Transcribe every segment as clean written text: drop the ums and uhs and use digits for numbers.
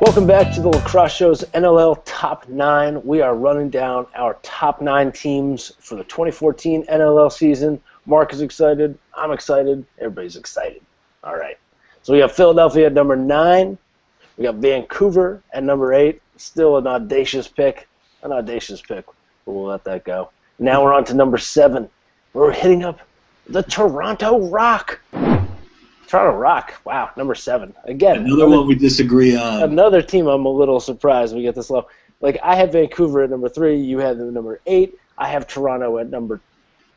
Welcome back to the Lacrosse Show's NLL Top 9. We are running down our top 9 teams for the 2014 NLL season. Mark is excited. I'm excited. Everybody's excited. All right. So we got Philadelphia at number 9. We got Vancouver at number 8. Still an audacious pick. But we'll let that go. Now we're on to number 7. We're hitting up the Toronto Rock. Toronto Rock, wow, number 7. Again, another one we disagree on. Another team I'm a little surprised we get this low. Like, I have Vancouver at number 3. You have them at number 8. I have Toronto at number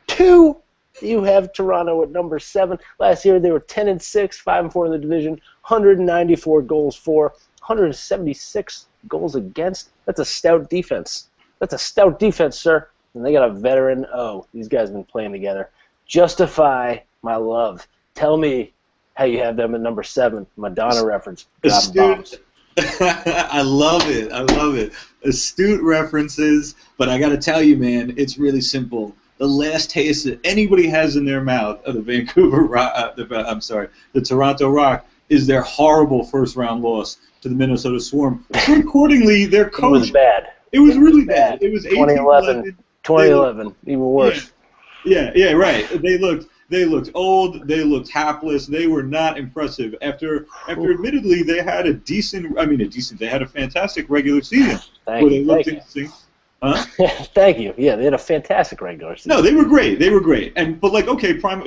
2. You have Toronto at number 7. Last year they were 10-6, 5-4 in the division, 194 goals for, 176 goals against. That's a stout defense. Sir. And they got a veteran. Oh, these guys have been playing together. Justify my love. Tell me how you have them at number 7. Madonna reference. Astute. I love it. Astute references, but I got to tell you, man, it's really simple. The last taste that anybody has in their mouth of the the Toronto Rock is their horrible first-round loss to the Minnesota Swarm. Accordingly, their coach. It was bad. It was really bad. It was 2011, even worse. Yeah, right. They looked old. They looked hapless. They were not impressive. After admittedly, they had they had a fantastic regular season. Thank you. Huh? Thank you. Yeah, they had a fantastic regular season. No, they were great.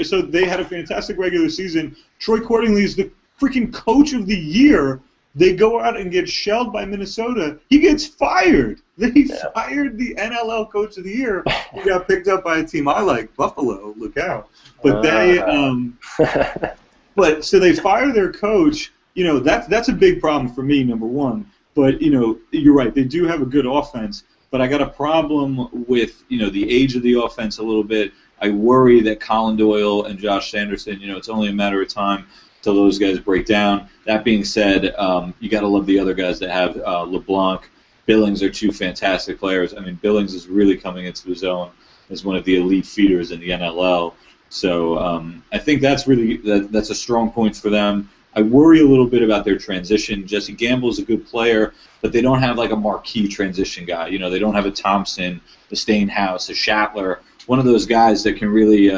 So they had a fantastic regular season. Troy Cordingley is the freaking coach of the year. They go out and get shelled by Minnesota. He gets fired. They fired the NLL coach of the year. He got picked up by a team I like, Buffalo. Look out. But so they fire their coach. You know, that's a big problem for me, number one. But, you know, you're right. They do have a good offense. But I got a problem with, you know, the age of the offense a little bit. I worry that Colin Doyle and Josh Sanderson, you know, it's only a matter of time till those guys break down. That being said, you got to love the other guys that have LeBlanc, Billings are two fantastic players. I mean, Billings is really coming into his own as one of the elite feeders in the NLL. So I think that's a strong point for them. I worry a little bit about their transition. Jesse Gamble's a good player, but they don't have like a marquee transition guy. You know, they don't have a Thompson, a Stainhouse, a Shatler, one of those guys that can really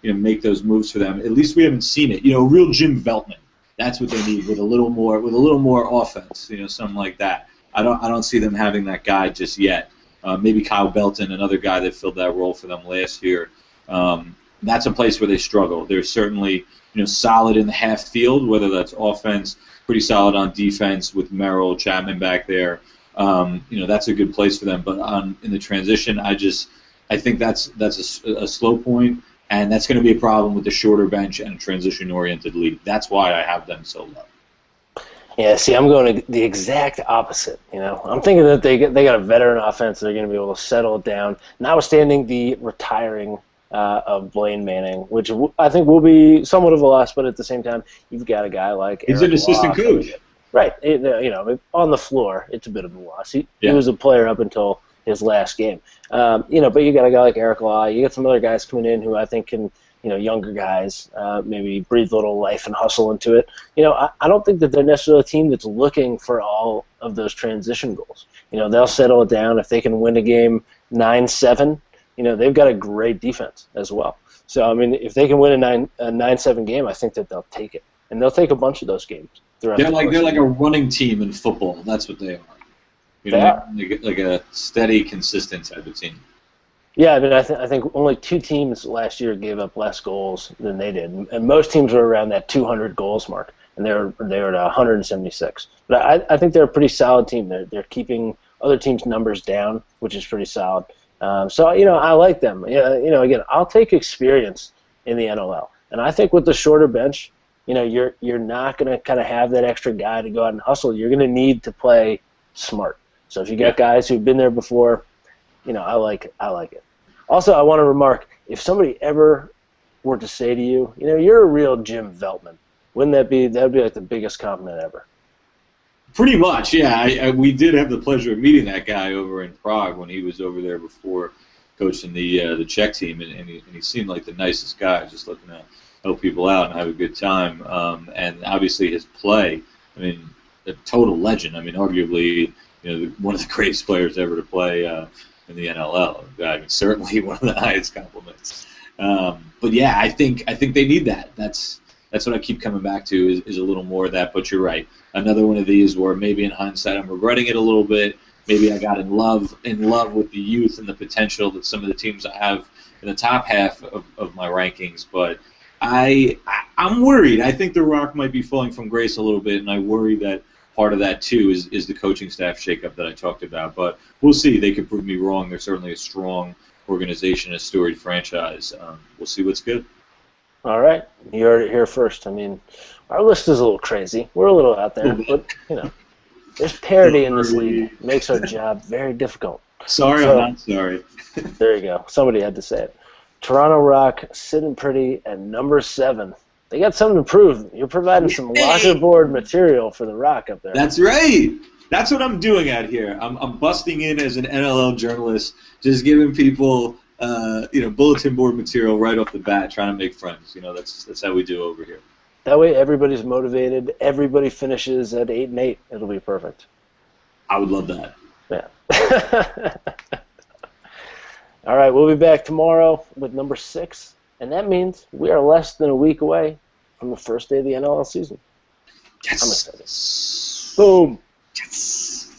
make those moves for them. At least we haven't seen it. You know, real Jim Veltman. That's what they need with a little more offense. You know, something like that. I don't see them having that guy just yet. Maybe Kyle Belton, another guy that filled that role for them last year. That's a place where they struggle. They're certainly solid in the half field, whether that's offense, pretty solid on defense with Merrill, Chapman back there. That's a good place for them. But in the transition, I think that's a slow point, and that's going to be a problem with the shorter bench and a transition-oriented league. That's why I have them so low. Yeah, see, I'm going to the exact opposite. I'm thinking that they got a veteran offense. They're going to be able to settle it down, notwithstanding the retiring of Blaine Manning, which I think will be somewhat of a loss, but at the same time, you've got a guy like he's Eric an assistant coach. Right. On the floor, it's a bit of a loss. He was a player up until his last game. But you got a guy like Eric Law. You got some other guys coming in who I think can, younger guys, maybe breathe a little life and hustle into it. I don't think that they're necessarily a team that's looking for all of those transition goals. They'll settle it down. If they can win a game 9-7, they've got a great defense as well. So, I mean, if they can win a 9-7 game, I think that they'll take it. And they'll take a bunch of those games throughout they're like a running team in football. That's what they are. They are. Like a steady, consistent type of team. Yeah, I mean, I think only 2 teams last year gave up less goals than they did. And most teams were around that 200 goals mark. And they were at 176. But I think they're a pretty solid team. They're keeping other teams' numbers down, which is pretty solid. So I like them. Again, I'll take experience in the NLL, and I think with the shorter bench, you're not going to kind of have that extra guy to go out and hustle. You're going to need to play smart. So if you got guys who've been there before, I like it. Also, I want to remark, if somebody ever were to say to you, you're a real Jim Veltman, wouldn't that be like the biggest compliment ever? Pretty much, yeah. We did have the pleasure of meeting that guy over in Prague when he was over there before coaching the Czech team, and he seemed like the nicest guy, just looking to help people out and have a good time. And obviously his play, I mean, a total legend. I mean, arguably, one of the greatest players ever to play in the NLL. I mean, certainly one of the highest compliments. But yeah, I think they need that. That's what I keep coming back to is a little more of that. But you're right. Another one of these where maybe in hindsight I'm regretting it a little bit. Maybe I got in love with the youth and the potential that some of the teams I have in the top half of my rankings. But I'm worried. I think the Rock might be falling from grace a little bit, and I worry that part of that too is the coaching staff shakeup that I talked about. But we'll see. They could prove me wrong. They're certainly a strong organization, a storied franchise. We'll see what's good. All right, you heard it here first. I mean, our list is a little crazy. We're a little out there, but there's parity in this league. It makes our job very difficult. Sorry, I'm not sorry. There you go. Somebody had to say it. Toronto Rock sitting pretty at number 7. They got something to prove. You're providing some locker board material for the Rock up there. That's right. That's what I'm doing out here. I'm busting in as an NLL journalist, just giving people bulletin board material right off the bat, trying to make friends. That's how we do over here. That way, everybody's motivated. Everybody finishes at 8-8. It'll be perfect. I would love that. Yeah. All right, we'll be back tomorrow with number 6, and that means we are less than a week away from the first day of the NLL season. Yes. I'm excited. Boom. Yes.